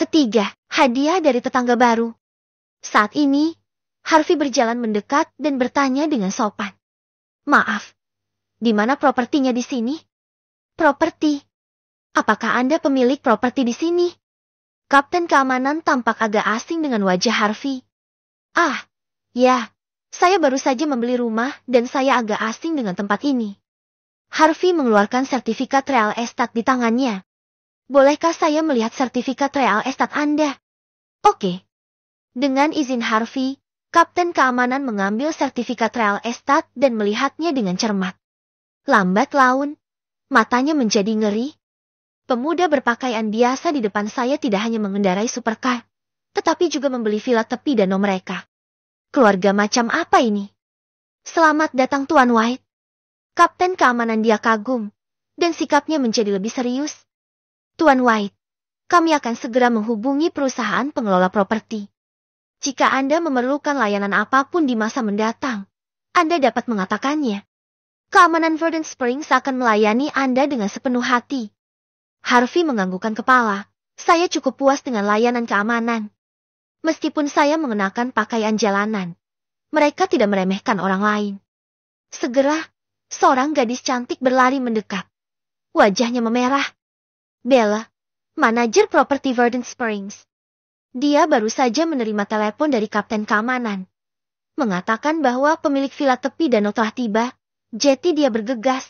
Ketiga, hadiah dari tetangga baru. Saat ini, Harvey berjalan mendekat dan bertanya dengan sopan. Maaf, di mana propertinya di sini? Properti? Apakah Anda pemilik properti di sini? Kapten keamanan tampak agak asing dengan wajah Harvey. Ah, ya, saya baru saja membeli rumah dan saya agak asing dengan tempat ini. Harvey mengeluarkan sertifikat real estate di tangannya. Bolehkah saya melihat sertifikat real estate Anda? Oke. Dengan izin Harvey, Kapten keamanan mengambil sertifikat real estate dan melihatnya dengan cermat. Lambat laun, matanya menjadi ngeri. Pemuda berpakaian biasa di depan saya tidak hanya mengendarai supercar, tetapi juga membeli villa tepi danau mereka. Keluarga macam apa ini? Selamat datang Tuan White. Kapten keamanan dia kagum, dan sikapnya menjadi lebih serius. Tuan White, kami akan segera menghubungi perusahaan pengelola properti. Jika Anda memerlukan layanan apapun di masa mendatang, Anda dapat mengatakannya. Keamanan Verdant Springs akan melayani Anda dengan sepenuh hati. Harvey menganggukkan kepala. Saya cukup puas dengan layanan keamanan. Meskipun saya mengenakan pakaian jalanan, mereka tidak meremehkan orang lain. Segera, seorang gadis cantik berlari mendekat. Wajahnya memerah. Bella, manajer properti Verdant Springs. Dia baru saja menerima telepon dari kapten keamanan. Mengatakan bahwa pemilik villa tepi danau telah tiba, jadi dia bergegas.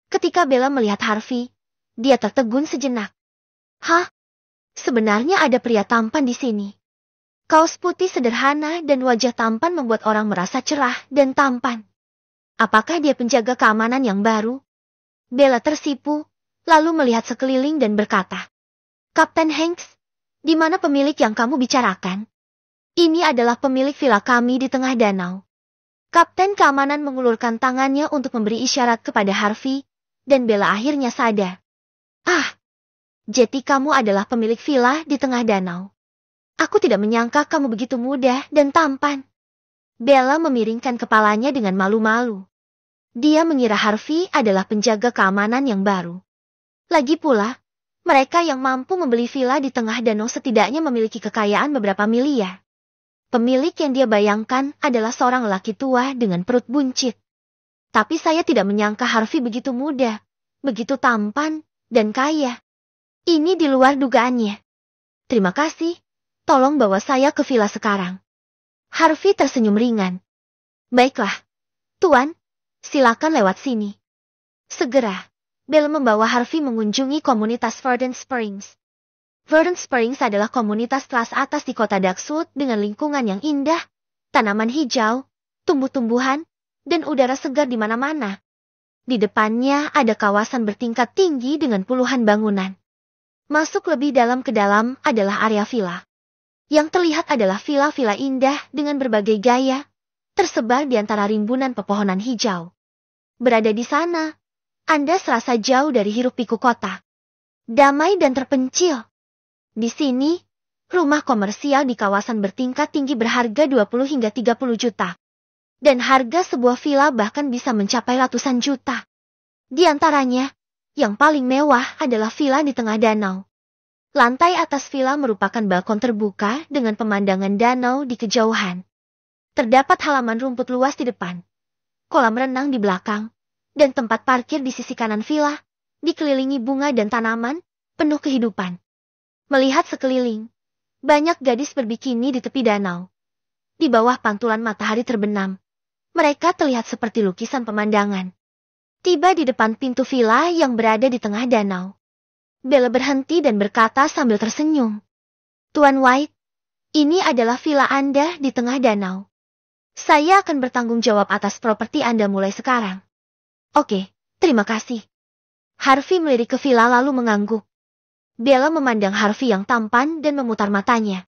Ketika Bella melihat Harvey, dia tertegun sejenak. Hah? Sebenarnya ada pria tampan di sini. Kaos putih sederhana dan wajah tampan membuat orang merasa cerah dan tampan. Apakah dia penjaga keamanan yang baru? Bella tersipu, lalu melihat sekeliling dan berkata, Kapten Hanks, di mana pemilik yang kamu bicarakan? Ini adalah pemilik villa kami di tengah danau. Kapten keamanan mengulurkan tangannya untuk memberi isyarat kepada Harvey, dan Bella akhirnya sadar. Ah, jadi kamu adalah pemilik villa di tengah danau. Aku tidak menyangka kamu begitu muda dan tampan. Bella memiringkan kepalanya dengan malu-malu. Dia mengira Harvey adalah penjaga keamanan yang baru. Lagi pula, mereka yang mampu membeli villa di tengah danau setidaknya memiliki kekayaan beberapa miliar. Pemilik yang dia bayangkan adalah seorang lelaki tua dengan perut buncit. Tapi saya tidak menyangka Harvey begitu muda, begitu tampan, dan kaya. Ini di luar dugaannya. Terima kasih, tolong bawa saya ke villa sekarang. Harvey tersenyum ringan. Baiklah, Tuan, silakan lewat sini. Segera. Bella membawa Harvey mengunjungi komunitas Verdant Springs. Verdant Springs adalah komunitas kelas atas di kota Daxwood dengan lingkungan yang indah, tanaman hijau, tumbuh-tumbuhan, dan udara segar di mana-mana. Di depannya ada kawasan bertingkat tinggi dengan puluhan bangunan. Masuk lebih dalam ke dalam adalah area villa. Yang terlihat adalah villa-villa indah dengan berbagai gaya, tersebar di antara rimbunan pepohonan hijau. Berada di sana, Anda serasa jauh dari hiruk-pikuk kota. Damai dan terpencil. Di sini, rumah komersial di kawasan bertingkat tinggi berharga 20 hingga 30 juta. Dan harga sebuah villa bahkan bisa mencapai ratusan juta. Di antaranya, yang paling mewah adalah villa di tengah danau. Lantai atas villa merupakan balkon terbuka dengan pemandangan danau di kejauhan. Terdapat halaman rumput luas di depan, kolam renang di belakang, dan tempat parkir di sisi kanan villa, dikelilingi bunga dan tanaman, penuh kehidupan. Melihat sekeliling, banyak gadis berbikini di tepi danau. Di bawah pantulan matahari terbenam, mereka terlihat seperti lukisan pemandangan. Tiba di depan pintu villa yang berada di tengah danau. Bella berhenti dan berkata sambil tersenyum. Tuan White, ini adalah villa Anda di tengah danau. Saya akan bertanggung jawab atas properti Anda mulai sekarang. Oke, terima kasih. Harvey melirik ke villa lalu mengangguk. Bella memandang Harvey yang tampan dan memutar matanya.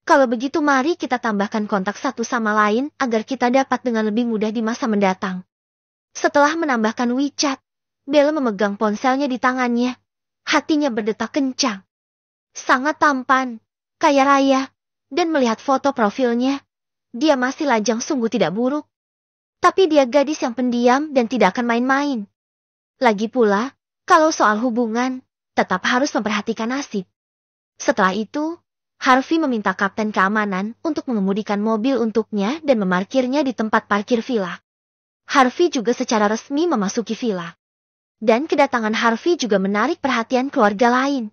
Kalau begitu mari kita tambahkan kontak satu sama lain agar kita dapat dengan lebih mudah di masa mendatang. Setelah menambahkan WeChat, Bella memegang ponselnya di tangannya. Hatinya berdetak kencang. Sangat tampan, kaya raya, dan melihat foto profilnya, dia masih lajang sungguh tidak buruk. Tapi dia gadis yang pendiam dan tidak akan main-main. Lagi pula, kalau soal hubungan, tetap harus memperhatikan nasib. Setelah itu, Harvey meminta kapten keamanan untuk mengemudikan mobil untuknya dan memarkirnya di tempat parkir villa. Harvey juga secara resmi memasuki villa. Dan kedatangan Harvey juga menarik perhatian keluarga lain.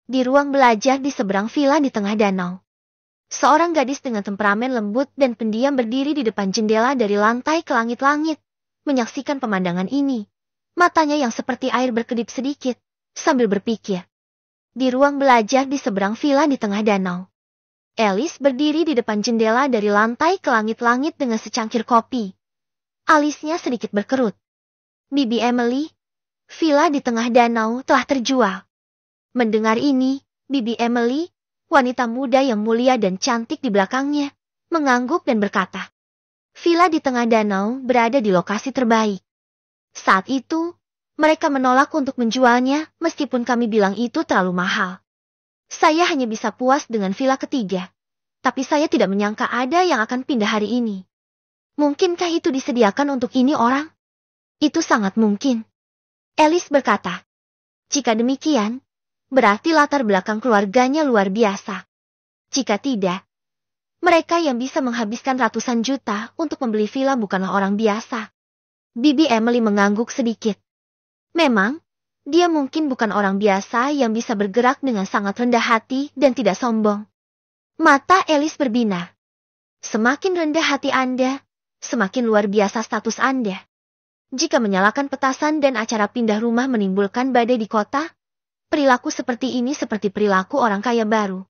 Di ruang belajar di seberang villa di tengah danau, seorang gadis dengan temperamen lembut dan pendiam berdiri di depan jendela dari lantai ke langit-langit, menyaksikan pemandangan ini. Matanya yang seperti air berkedip sedikit, sambil berpikir. Di ruang belajar di seberang villa di tengah danau, Alice berdiri di depan jendela dari lantai ke langit-langit dengan secangkir kopi. Alisnya sedikit berkerut. Bibi Emily, villa di tengah danau telah terjual. Mendengar ini, Bibi Emily, wanita muda yang mulia dan cantik di belakangnya, mengangguk dan berkata, "Villa di tengah danau berada di lokasi terbaik. Saat itu, mereka menolak untuk menjualnya meskipun kami bilang itu terlalu mahal. Saya hanya bisa puas dengan villa ketiga, tapi saya tidak menyangka ada yang akan pindah hari ini. Mungkinkah itu disediakan untuk ini orang?" "Itu sangat mungkin," Alice berkata. "Jika demikian, berarti latar belakang keluarganya luar biasa. Jika tidak, mereka yang bisa menghabiskan ratusan juta untuk membeli villa bukanlah orang biasa." Bibi Emily mengangguk sedikit. Memang, dia mungkin bukan orang biasa yang bisa bergerak dengan sangat rendah hati dan tidak sombong. Mata Alice berbinar. Semakin rendah hati Anda, semakin luar biasa status Anda. Jika menyalakan petasan dan acara pindah rumah menimbulkan badai di kota, perilaku seperti ini seperti perilaku orang kaya baru.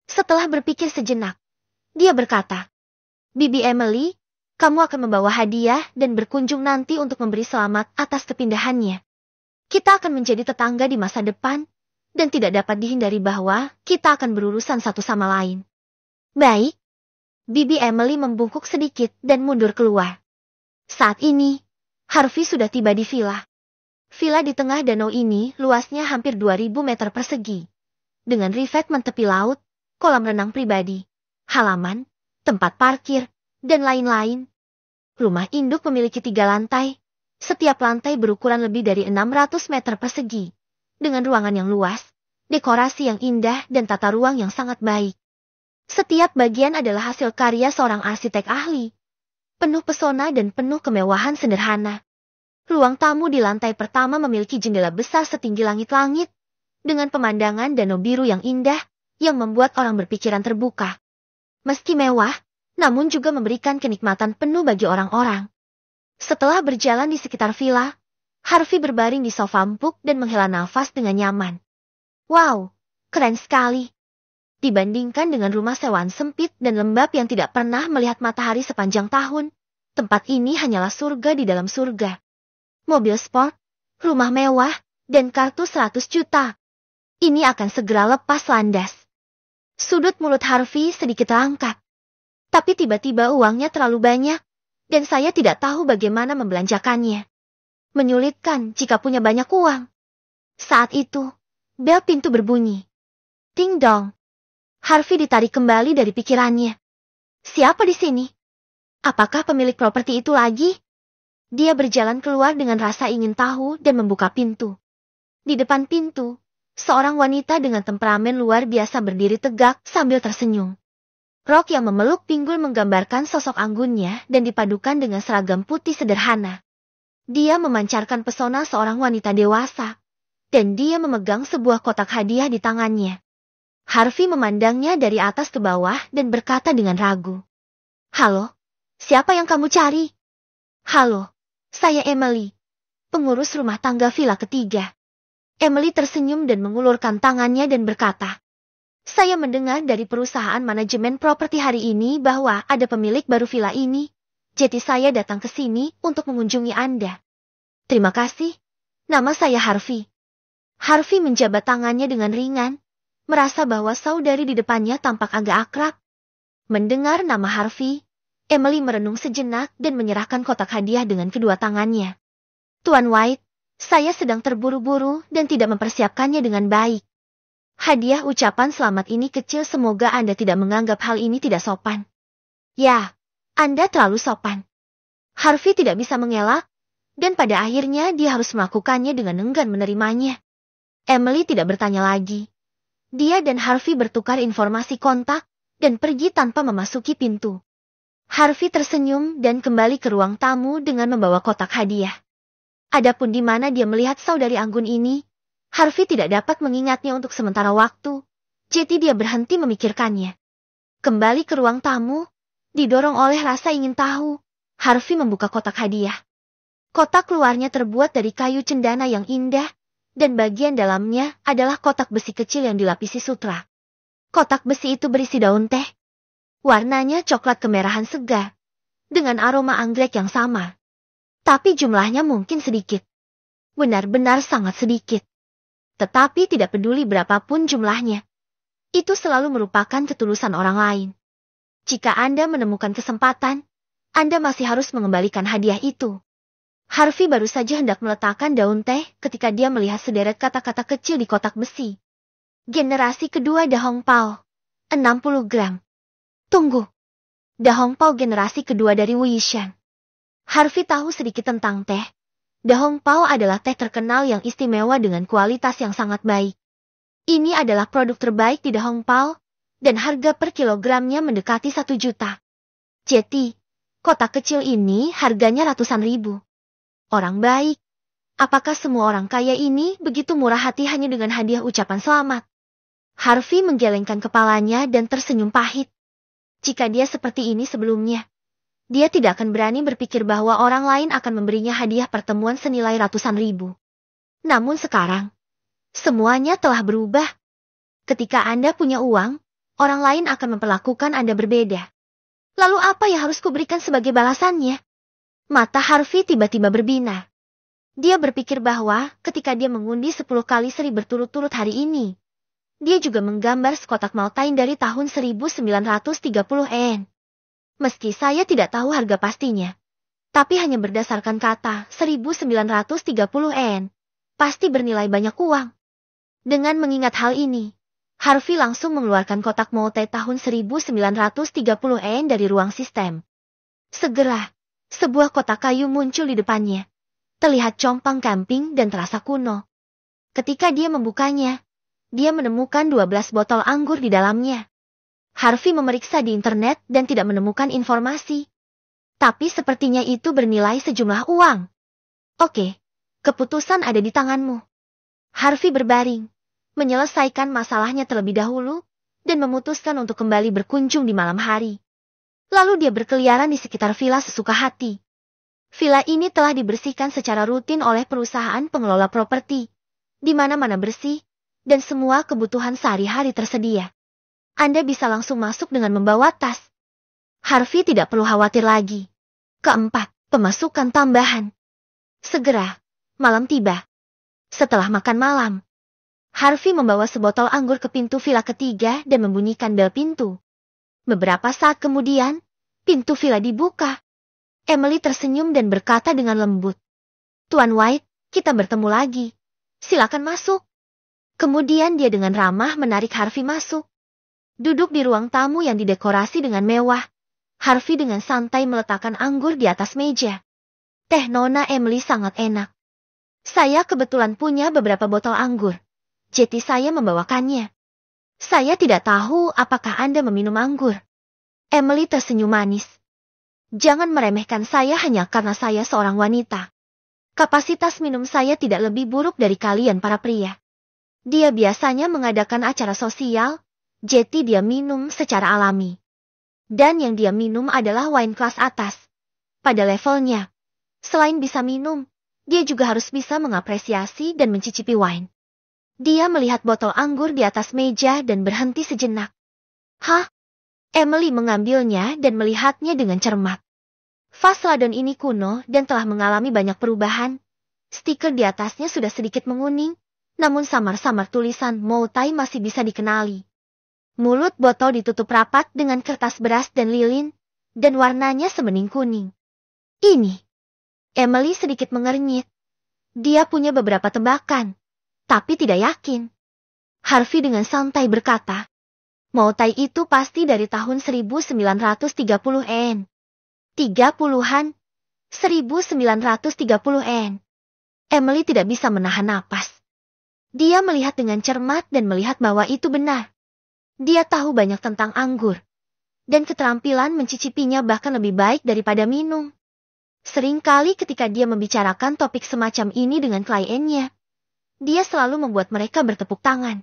Setelah berpikir sejenak, dia berkata, "Bibi Emily, kamu akan membawa hadiah dan berkunjung nanti untuk memberi selamat atas kepindahannya. Kita akan menjadi tetangga di masa depan, dan tidak dapat dihindari bahwa kita akan berurusan satu sama lain." "Baik." Bibi Emily membungkuk sedikit dan mundur keluar. Saat ini, Harvey sudah tiba di villa. Villa di tengah danau ini luasnya hampir 2000 meter persegi. Dengan revetmen tepi laut, kolam renang pribadi, halaman, tempat parkir, dan lain-lain. Rumah induk memiliki 3 lantai. Setiap lantai berukuran lebih dari 600 meter persegi. Dengan ruangan yang luas, dekorasi yang indah dan tata ruang yang sangat baik. Setiap bagian adalah hasil karya seorang arsitek ahli. Penuh pesona dan penuh kemewahan sederhana. Ruang tamu di lantai pertama memiliki jendela besar setinggi langit-langit, dengan pemandangan danau biru yang indah, yang membuat orang berpikiran terbuka. Meski mewah, namun juga memberikan kenikmatan penuh bagi orang-orang. Setelah berjalan di sekitar villa, Harvey berbaring di sofa empuk dan menghela nafas dengan nyaman. Wow, keren sekali. Dibandingkan dengan rumah sewaan sempit dan lembab yang tidak pernah melihat matahari sepanjang tahun, tempat ini hanyalah surga di dalam surga. Mobil sport, rumah mewah, dan kartu 100 juta. Ini akan segera lepas landas. Sudut mulut Harvey sedikit terangkat. Tapi tiba-tiba uangnya terlalu banyak, dan saya tidak tahu bagaimana membelanjakannya. Menyulitkan jika punya banyak uang. Saat itu, bel pintu berbunyi. Ting dong. Harvey ditarik kembali dari pikirannya. Siapa di sini? Apakah pemilik properti itu lagi? Dia berjalan keluar dengan rasa ingin tahu dan membuka pintu. Di depan pintu, seorang wanita dengan temperamen luar biasa berdiri tegak sambil tersenyum. Rok yang memeluk pinggul menggambarkan sosok anggunnya dan dipadukan dengan seragam putih sederhana. Dia memancarkan pesona seorang wanita dewasa, dan dia memegang sebuah kotak hadiah di tangannya. Harvey memandangnya dari atas ke bawah dan berkata dengan ragu. "Halo, siapa yang kamu cari?" "Halo, saya Emily, pengurus rumah tangga villa ketiga." Emily tersenyum dan mengulurkan tangannya dan berkata, "Saya mendengar dari perusahaan manajemen properti hari ini bahwa ada pemilik baru villa ini, jadi saya datang ke sini untuk mengunjungi Anda." "Terima kasih, nama saya Harvey." Harvey menjabat tangannya dengan ringan, merasa bahwa saudari di depannya tampak agak akrab. Mendengar nama Harvey, Emily merenung sejenak dan menyerahkan kotak hadiah dengan kedua tangannya. "Tuan White, saya sedang terburu-buru dan tidak mempersiapkannya dengan baik. Hadiah ucapan selamat ini kecil, semoga Anda tidak menganggap hal ini tidak sopan." "Ya, Anda terlalu sopan." Harvey tidak bisa mengelak, dan pada akhirnya dia harus melakukannya dengan enggan menerimanya. Emily tidak bertanya lagi. Dia dan Harvey bertukar informasi kontak dan pergi tanpa memasuki pintu. Harvey tersenyum dan kembali ke ruang tamu dengan membawa kotak hadiah. Adapun di mana dia melihat saudari anggun ini, Harvey tidak dapat mengingatnya untuk sementara waktu, jadi dia berhenti memikirkannya. Kembali ke ruang tamu, didorong oleh rasa ingin tahu, Harvey membuka kotak hadiah. Kotak luarnya terbuat dari kayu cendana yang indah, dan bagian dalamnya adalah kotak besi kecil yang dilapisi sutra. Kotak besi itu berisi daun teh. Warnanya coklat kemerahan segar, dengan aroma anggrek yang sama. Tapi jumlahnya mungkin sedikit. Benar-benar sangat sedikit. Tetapi tidak peduli berapapun jumlahnya. Itu selalu merupakan ketulusan orang lain. Jika Anda menemukan kesempatan, Anda masih harus mengembalikan hadiah itu. Harvey baru saja hendak meletakkan daun teh ketika dia melihat sederet kata-kata kecil di kotak besi. Generasi kedua Da Hong Pao, 60 gram. Tunggu. Da Hong Pao generasi kedua dari Wu Yishan. Harvey tahu sedikit tentang teh. Da Hong Pao adalah teh terkenal yang istimewa dengan kualitas yang sangat baik. Ini adalah produk terbaik di Da Hong Pao, dan harga per kilogramnya mendekati 1 juta. Jadi, kotak kecil ini harganya ratusan ribu. Orang baik. Apakah semua orang kaya ini begitu murah hati hanya dengan hadiah ucapan selamat? Harvey menggelengkan kepalanya dan tersenyum pahit. Jika dia seperti ini sebelumnya, dia tidak akan berani berpikir bahwa orang lain akan memberinya hadiah pertemuan senilai ratusan ribu. Namun sekarang, semuanya telah berubah. Ketika Anda punya uang, orang lain akan memperlakukan Anda berbeda. Lalu apa yang harus kuberikan sebagai balasannya? Mata Harvey tiba-tiba berbinar. Dia berpikir bahwa ketika dia mengundi 10 kali seri berturut-turut hari ini, dia juga menggambar sekotak Maltain dari tahun 1930 N. Meski saya tidak tahu harga pastinya, tapi hanya berdasarkan kata 1930 N, pasti bernilai banyak uang. Dengan mengingat hal ini, Harvey langsung mengeluarkan kotak Maltai tahun 1930 N dari ruang sistem. Segera, sebuah kotak kayu muncul di depannya. Terlihat compang camping dan terasa kuno. Ketika dia membukanya, dia menemukan 12 botol anggur di dalamnya. Harvey memeriksa di internet dan tidak menemukan informasi. Tapi sepertinya itu bernilai sejumlah uang. Oke, keputusan ada di tanganmu. Harvey berbaring, menyelesaikan masalahnya terlebih dahulu, dan memutuskan untuk kembali berkunjung di malam hari. Lalu dia berkeliaran di sekitar villa sesuka hati. Villa ini telah dibersihkan secara rutin oleh perusahaan pengelola properti. Di mana-mana bersih, dan semua kebutuhan sehari-hari tersedia. Anda bisa langsung masuk dengan membawa tas. Harvey tidak perlu khawatir lagi. Keempat, pemasukan tambahan. Segera, malam tiba. Setelah makan malam, Harvey membawa sebotol anggur ke pintu villa ketiga dan membunyikan bel pintu. Beberapa saat kemudian, pintu villa dibuka. Emily tersenyum dan berkata dengan lembut. Tuan White, kita bertemu lagi. Silakan masuk. Kemudian dia dengan ramah menarik Harvey masuk. Duduk di ruang tamu yang didekorasi dengan mewah, Harvey dengan santai meletakkan anggur di atas meja. Teh Nona Emily sangat enak. Saya kebetulan punya beberapa botol anggur, jadi saya membawakannya. Saya tidak tahu apakah Anda meminum anggur. Emily tersenyum manis. Jangan meremehkan saya hanya karena saya seorang wanita. Kapasitas minum saya tidak lebih buruk dari kalian para pria. Dia biasanya mengadakan acara sosial, jadi dia minum secara alami. Dan yang dia minum adalah wine kelas atas. Pada levelnya, selain bisa minum, dia juga harus bisa mengapresiasi dan mencicipi wine. Dia melihat botol anggur di atas meja dan berhenti sejenak. Hah? Emily mengambilnya dan melihatnya dengan cermat. Vas ladon ini kuno dan telah mengalami banyak perubahan. Stiker di atasnya sudah sedikit menguning, namun samar-samar tulisan Maltai masih bisa dikenali. Mulut botol ditutup rapat dengan kertas beras dan lilin, dan warnanya sebening kuning. Ini. Emily sedikit mengernyit. Dia punya beberapa tebakan, tapi tidak yakin. Harvey dengan santai berkata, Maltai itu pasti dari tahun 1930 N. 30-an, 1930 N. Emily tidak bisa menahan napas. Dia melihat dengan cermat dan melihat bahwa itu benar. Dia tahu banyak tentang anggur. Dan keterampilan mencicipinya bahkan lebih baik daripada minum. Seringkali ketika dia membicarakan topik semacam ini dengan kliennya, dia selalu membuat mereka bertepuk tangan.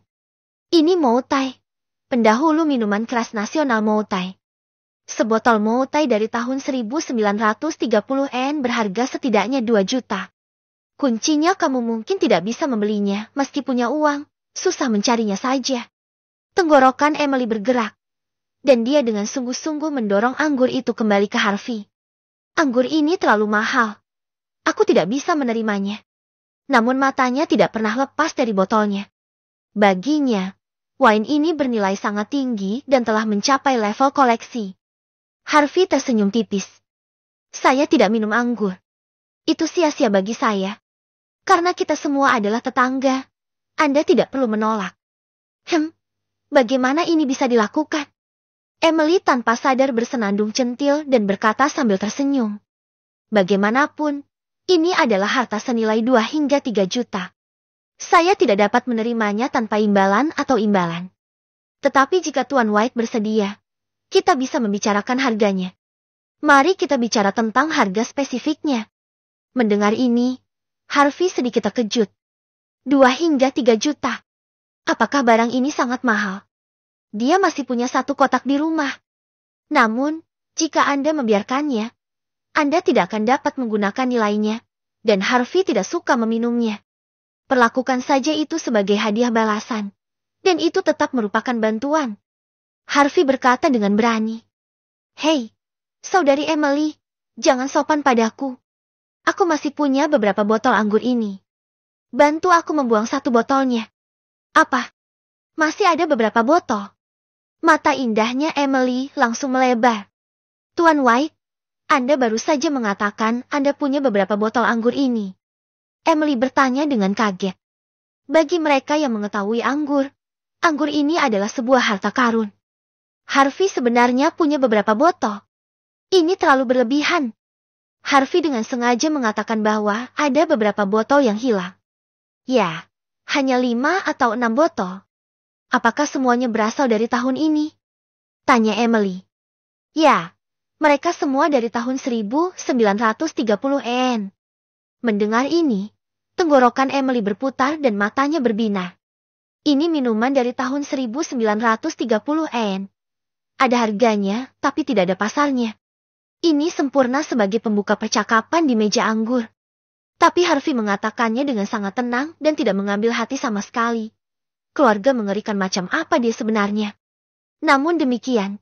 Ini Moutai, pendahulu minuman keras nasional Moutai. Sebotol Moutai dari tahun 1930-an berharga setidaknya 2 juta. Kuncinya kamu mungkin tidak bisa membelinya meski punya uang, susah mencarinya saja. Tenggorokan Emily bergerak, dan dia dengan sungguh-sungguh mendorong anggur itu kembali ke Harvey. Anggur ini terlalu mahal. Aku tidak bisa menerimanya. Namun matanya tidak pernah lepas dari botolnya. Baginya, wine ini bernilai sangat tinggi dan telah mencapai level koleksi. Harvey tersenyum tipis. Saya tidak minum anggur. Itu sia-sia bagi saya. Karena kita semua adalah tetangga. Anda tidak perlu menolak. Bagaimana ini bisa dilakukan? Emily tanpa sadar bersenandung centil dan berkata sambil tersenyum. Bagaimanapun, ini adalah harta senilai 2 hingga 3 juta. Saya tidak dapat menerimanya tanpa imbalan atau imbalan. Tetapi jika Tuan White bersedia, kita bisa membicarakan harganya. Mari kita bicara tentang harga spesifiknya. Mendengar ini, Harvey sedikit terkejut. 2 hingga 3 juta. Apakah barang ini sangat mahal? Dia masih punya 1 kotak di rumah. Namun, jika Anda membiarkannya, Anda tidak akan dapat menggunakan nilainya, dan Harvey tidak suka meminumnya. Perlakukan saja itu sebagai hadiah balasan, dan itu tetap merupakan bantuan. Harvey berkata dengan berani. Hei, saudari Emily, jangan sopan padaku. Aku masih punya beberapa botol anggur ini. Bantu aku membuang 1 botolnya. Apa? Masih ada beberapa botol? Mata indahnya Emily langsung melebar. Tuan White, Anda baru saja mengatakan Anda punya beberapa botol anggur ini. Emily bertanya dengan kaget. Bagi mereka yang mengetahui anggur ini adalah sebuah harta karun. Harvey sebenarnya punya beberapa botol. Ini terlalu berlebihan. Harvey dengan sengaja mengatakan bahwa ada beberapa botol yang hilang. Ya, hanya 5 atau 6 botol. Apakah semuanya berasal dari tahun ini? Tanya Emily. Ya, mereka semua dari tahun 1930-an. Mendengar ini, tenggorokan Emily berputar dan matanya berbinar. Ini minuman dari tahun 1930-an. Ada harganya, tapi tidak ada pasarnya. Ini sempurna sebagai pembuka percakapan di meja anggur. Tapi Harvey mengatakannya dengan sangat tenang dan tidak mengambil hati sama sekali. Keluarga mengerikan macam apa dia sebenarnya. Namun demikian,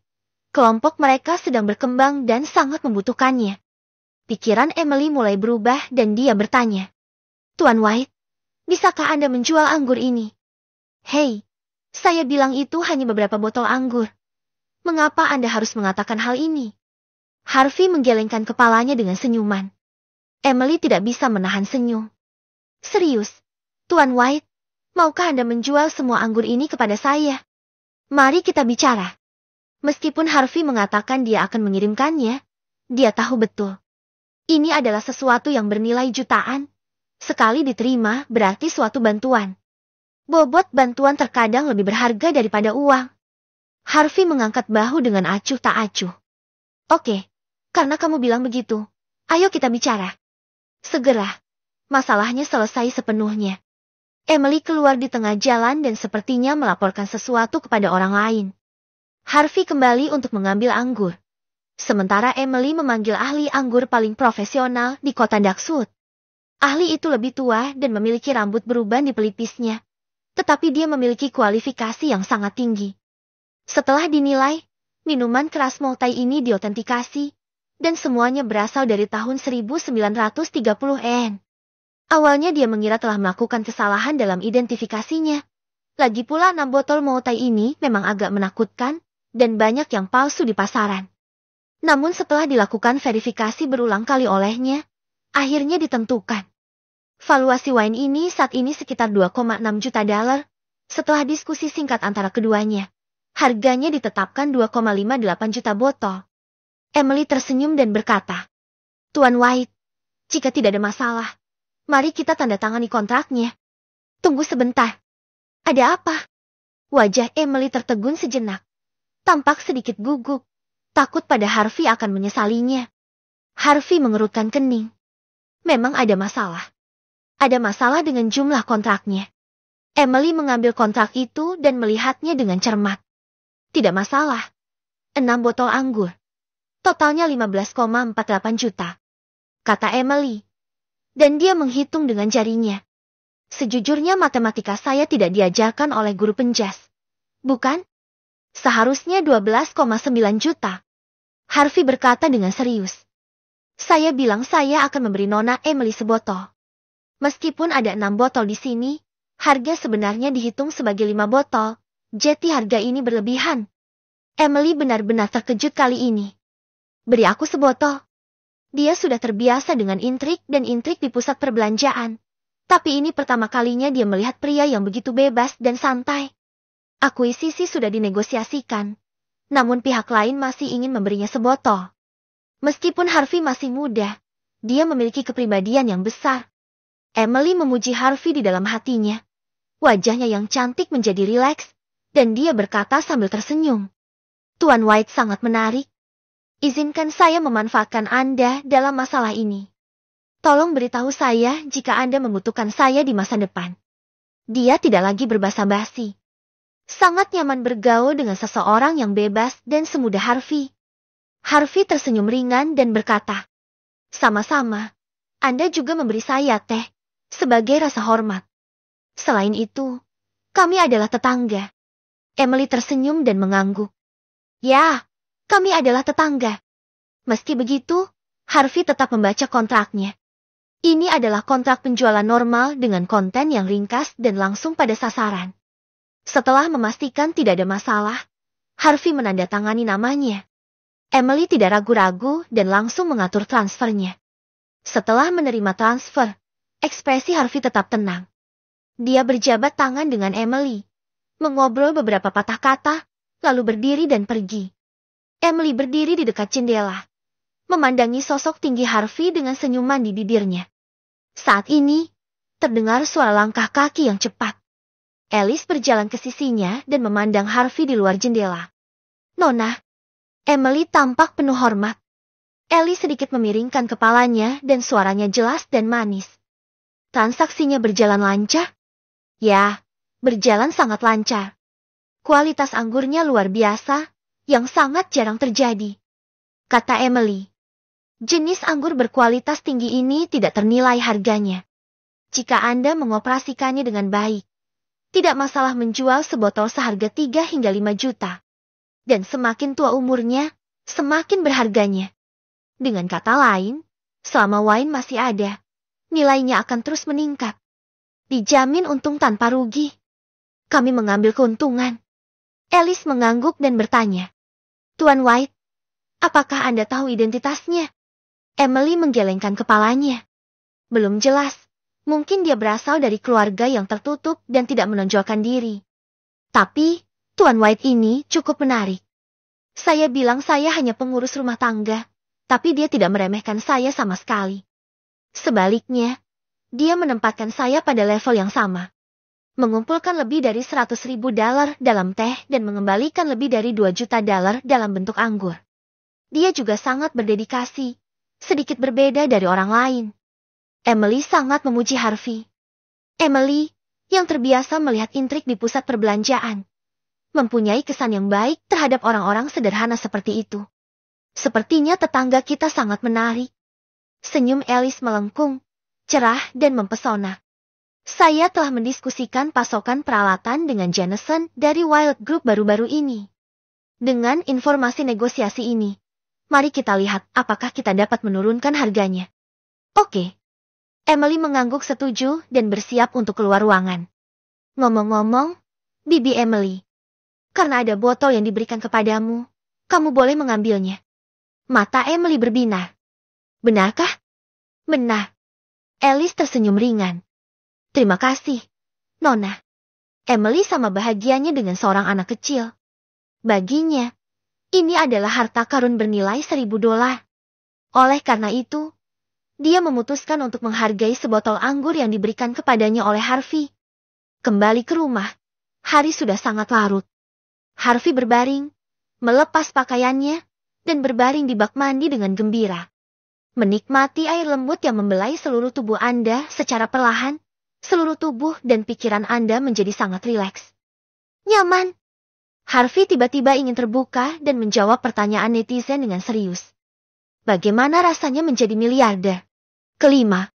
kelompok mereka sedang berkembang dan sangat membutuhkannya. Pikiran Emily mulai berubah dan dia bertanya. Tuan White, bisakah Anda menjual anggur ini? Hei, saya bilang itu hanya beberapa botol anggur. Mengapa Anda harus mengatakan hal ini? Harvey menggelengkan kepalanya dengan senyuman. Emily tidak bisa menahan senyum. Serius, Tuan White, maukah Anda menjual semua anggur ini kepada saya? Mari kita bicara. Meskipun Harvey mengatakan dia akan mengirimkannya, dia tahu betul. Ini adalah sesuatu yang bernilai jutaan. Sekali diterima berarti suatu bantuan. Bobot bantuan terkadang lebih berharga daripada uang. Harvey mengangkat bahu dengan acuh tak acuh. Oke, karena kamu bilang begitu, ayo kita bicara. Segera, masalahnya selesai sepenuhnya. Emily keluar di tengah jalan dan sepertinya melaporkan sesuatu kepada orang lain. Harvey kembali untuk mengambil anggur. Sementara Emily memanggil ahli anggur paling profesional di kota Daksud. Ahli itu lebih tua dan memiliki rambut beruban di pelipisnya. Tetapi dia memiliki kualifikasi yang sangat tinggi. Setelah dinilai, minuman keras Moutai ini diotentikasi, dan semuanya berasal dari tahun 1930-an. Awalnya dia mengira telah melakukan kesalahan dalam identifikasinya. Lagi pula 6 botol Moutai ini memang agak menakutkan, dan banyak yang palsu di pasaran. Namun setelah dilakukan verifikasi berulang kali olehnya, akhirnya ditentukan. Valuasi wine ini saat ini sekitar 2,6 juta dolar. Setelah diskusi singkat antara keduanya, harganya ditetapkan 2,58 juta botol. Emily tersenyum dan berkata, Tuan White, jika tidak ada masalah, mari kita tanda tangani kontraknya. Tunggu sebentar. Ada apa? Wajah Emily tertegun sejenak. Tampak sedikit gugup, takut pada Harvey akan menyesalinya. Harvey mengerutkan kening. Memang ada masalah. Ada masalah dengan jumlah kontraknya. Emily mengambil kontrak itu dan melihatnya dengan cermat. Tidak masalah. 6 botol anggur. Totalnya 15,48 juta. Kata Emily. Dan dia menghitung dengan jarinya. Sejujurnya matematika saya tidak diajarkan oleh guru penjas. Bukan? Seharusnya 12,9 juta. Harvey berkata dengan serius. Saya bilang saya akan memberi Nona Emily sebotol. Meskipun ada 6 botol di sini, harga sebenarnya dihitung sebagai 5 botol. Jadi harga ini berlebihan. Emily benar-benar terkejut kali ini. Beri aku sebotol. Dia sudah terbiasa dengan intrik dan intrik di pusat perbelanjaan. Tapi ini pertama kalinya dia melihat pria yang begitu bebas dan santai. Akuisisi sudah dinegosiasikan. Namun pihak lain masih ingin memberinya sebotol. Meskipun Harvey masih muda, dia memiliki kepribadian yang besar. Emily memuji Harvey di dalam hatinya. Wajahnya yang cantik menjadi rileks, dan dia berkata sambil tersenyum. Tuan White sangat menarik. Izinkan saya memanfaatkan Anda dalam masalah ini. Tolong beritahu saya jika Anda membutuhkan saya di masa depan. Dia tidak lagi berbasa-basi. Sangat nyaman bergaul dengan seseorang yang bebas dan semudah Harvey. Harvey tersenyum ringan dan berkata, sama-sama, Anda juga memberi saya teh, sebagai rasa hormat. Selain itu, kami adalah tetangga. Emily tersenyum dan mengangguk. Ya, kami adalah tetangga. Meski begitu, Harvey tetap membaca kontraknya. Ini adalah kontrak penjualan normal dengan konten yang ringkas dan langsung pada sasaran. Setelah memastikan tidak ada masalah, Harvey menandatangani namanya. Emily tidak ragu-ragu dan langsung mengatur transfernya. Setelah menerima transfer, ekspresi Harvey tetap tenang. Dia berjabat tangan dengan Emily, mengobrol beberapa patah kata, lalu berdiri dan pergi. Emily berdiri di dekat jendela, memandangi sosok tinggi Harvey dengan senyuman di bibirnya. Saat ini, terdengar suara langkah kaki yang cepat. Alice berjalan ke sisinya dan memandang Harvey di luar jendela. Nona. Emily tampak penuh hormat. Alice sedikit memiringkan kepalanya dan suaranya jelas dan manis. Transaksinya berjalan lancar? Ya, berjalan sangat lancar. Kualitas anggurnya luar biasa, yang sangat jarang terjadi. Kata Emily. Jenis anggur berkualitas tinggi ini tidak ternilai harganya. Jika Anda mengoperasikannya dengan baik, tidak masalah menjual sebotol seharga 3 hingga 5 juta. Dan semakin tua umurnya, semakin berharganya. Dengan kata lain, selama wine masih ada, nilainya akan terus meningkat. Dijamin untung tanpa rugi. Kami mengambil keuntungan. Alice mengangguk dan bertanya. Tuan White, apakah Anda tahu identitasnya? Emily menggelengkan kepalanya. Belum jelas, mungkin dia berasal dari keluarga yang tertutup dan tidak menonjolkan diri. Tapi, Tuan White ini cukup menarik. Saya bilang saya hanya pengurus rumah tangga, tapi dia tidak meremehkan saya sama sekali. Sebaliknya, dia menempatkan saya pada level yang sama. Mengumpulkan lebih dari $100.000 dalam teh dan mengembalikan lebih dari $2 juta dalam bentuk anggur. Dia juga sangat berdedikasi, sedikit berbeda dari orang lain. Emily sangat memuji Harvey. Emily, yang terbiasa melihat intrik di pusat perbelanjaan, mempunyai kesan yang baik terhadap orang-orang sederhana seperti itu. Sepertinya tetangga kita sangat menarik. Senyum Alice melengkung, cerah dan mempesona. Saya telah mendiskusikan pasokan peralatan dengan Jameson dari Wild Group baru-baru ini. Dengan informasi negosiasi ini, mari kita lihat apakah kita dapat menurunkan harganya. Oke. Emily mengangguk setuju dan bersiap untuk keluar ruangan. Ngomong-ngomong, Bibi Emily, karena ada botol yang diberikan kepadamu, kamu boleh mengambilnya. Mata Emily berbinar. Benarkah? Benar. Alice tersenyum ringan. Terima kasih, Nona. Emily sama bahagianya dengan seorang anak kecil. Baginya, ini adalah harta karun bernilai $1.000. Oleh karena itu, dia memutuskan untuk menghargai sebotol anggur yang diberikan kepadanya oleh Harvey. Kembali ke rumah, Hari sudah sangat larut. Harvey berbaring, melepas pakaiannya, dan berbaring di bak mandi dengan gembira. Menikmati air lembut yang membelai seluruh tubuh Anda secara perlahan, seluruh tubuh dan pikiran Anda menjadi sangat rileks. Nyaman. Harvey tiba-tiba ingin terbuka dan menjawab pertanyaan netizen dengan serius. Bagaimana rasanya menjadi miliarder? Kelima,